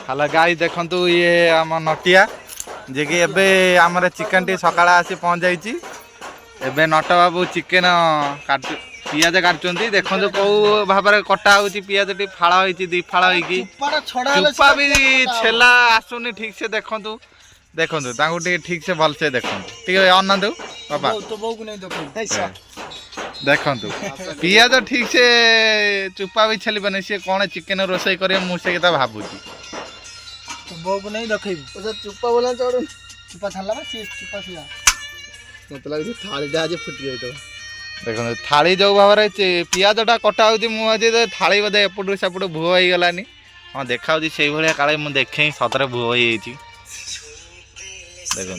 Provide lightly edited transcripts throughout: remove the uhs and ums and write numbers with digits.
Hello guys देखंतु ये आम नटिया जे कि एबे हमर चिकन टी सकाळ आसी पहुंच जाईची। एबे नट बाबू चिकन काट पियाज काटचंती देखंतु को भाबरे कटा होची पियाज टी फाळा होईची दी फाळा होईकी चुप्पा भी छेला आसुनी ठीक से देखंतु देखंतु तांगु टी ठीक से भल से देखंतु ठीक अनंतु पापा तो बहू को नहीं देखो देखंतु पियाज ठीक से चुप्पा भी छेली बने से कोन चिकन रोसई करे मु से केता भाबुची तो बहू को नहीं देखो अच्छा चुप्पा बोला चढ़ चुप्पा छाला बा सी चुप्पा सिया मत लागे थाली दा आज फुट गई तो देखो थाली जो भाव पियाजटा कटा हो मुझे थाली बोधे एपटू सेपट भुआ हो गलानी हाँ देखा से भाया काले मुझे देखे सतरे भुआ हो देख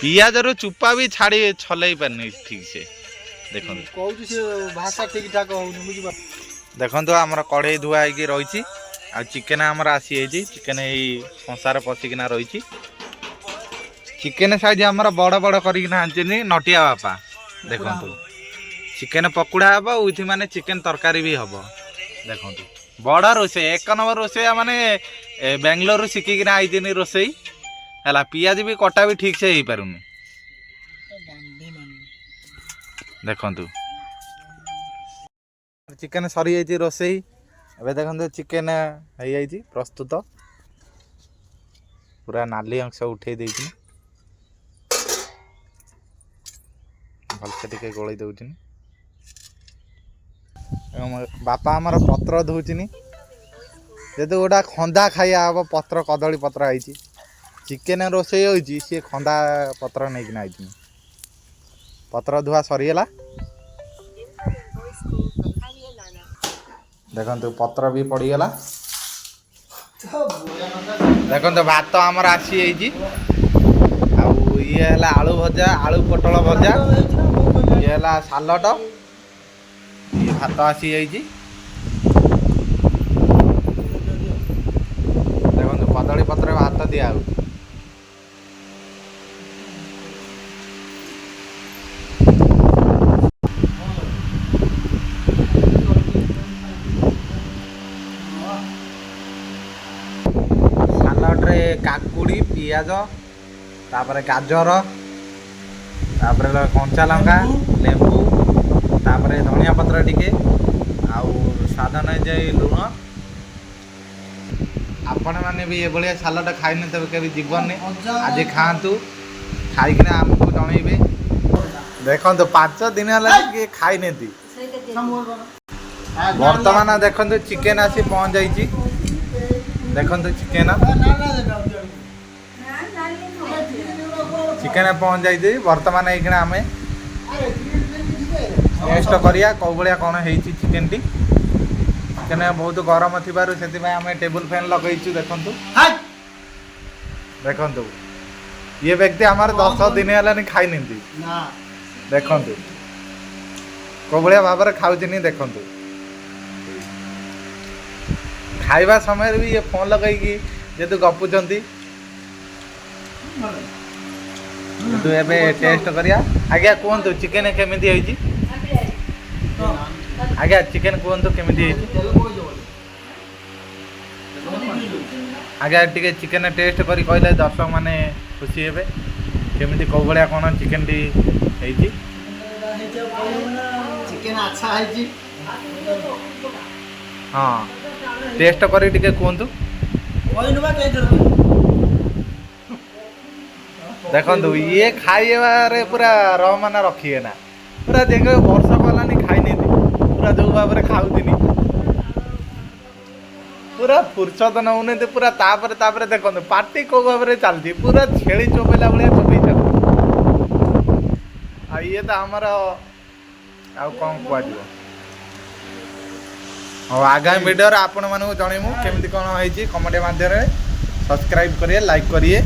पियाज रु चुप्पा भी छाड़ी छल पारनी ठीक से देखो कहू से भाषा ठीक ठाक होनी बुझी देखो आमर कढ़ई धुआ होगी रही आ चिकेन आमर आसी चिकेन यही कंसार पशिकिना रही चिकेन साइज आमर बड़ बड़ करना नटिया बापा देखो चिकेन पकुड़ा हम उइथ माने चिकेन तरकारी भी हम देखो बड़ रोसे एक नंबर रोसे माने बेंगलोर शिखिकिना आईनी रोसई है पियाज भी कटा भी ठीक से हो पारुनी देखु चिकेन सरी जाइए रोसई एबे देखो चिकेन हो जाइए प्रस्तुत पूरा नाली अंश उठे देइछिन भलसे टिके गोलई दउछिन बापा आमर पत्र धोचिनी जेतु गोटा खंदा खाइया हम पत्र कदली पत्र आई चिकेन रोसई होइछि सी खंदा पत्र नहीं किना आई पत्र धुआ सरीगला देखो पत्र भी पड़गला देखो भात आमर आसी ये है आलू भजा आलू पोटल भजा ये है सालट ये भात आसी देखो कदली पत्र भात दिया सालटे काकुड़ी पियाज तापर गाजर तापर कंचा लंका लेंबू तापर धनिया पत्र टिके आउ स्वाद अनुयायी लुण आपण मैंने भी ये सालट खाई न तब कभी जीवन आज खातु खाइकिना आमको जनइबे देखो 5 दिन है खाई नहीं बर्तमान देखो चिकेन आसी पहुंच जाइए देखो चिकेन चिकेन पहुंच जाइए बर्तमान ये आम टेस्ट करिया कौ भाया कौन है चिकेन टी चिकेन बहुत गरम थी आम टेबुल फैन लगेचु देखु देखु ये व्यक्ति हमारे 10 दिन है खाई नहीं देखु कौ भाया भाव खाऊ देखु खाइबा समय भी ये फोन लगेगी जेतु गपुचंती तो एबे टेस्ट करिया आज्ञा कहतु चिकेन केमिति होइछि आज्ञा चिकेन कहतु केमिति होइछि आज्ञा टिके चिकेन टेस्ट करी कहले दर्शक माने खुशी हेबे केमिति को भलिया कोन चिकेन टी होइछि चिकेन अच्छा है हां टेस्ट करी टिके कहतु देखो ये खाइबारे पूरा रमान रखिए ना पूरा देख वर्ष गलानी खाई नहीं पूरा जो भाव में खाऊनी पूरा फुर्सत नौने पूरा तापर तापर देखो पार्टी को भाव में चलती पूरा छेली चोबेला भाया चोबई चल ये तो आमर कौन कह आगामी वीडियो आपण मानू जनइमु केमती कौन होइछि कमेंट माध्यम सब्सक्राइब करिए लाइक करिए।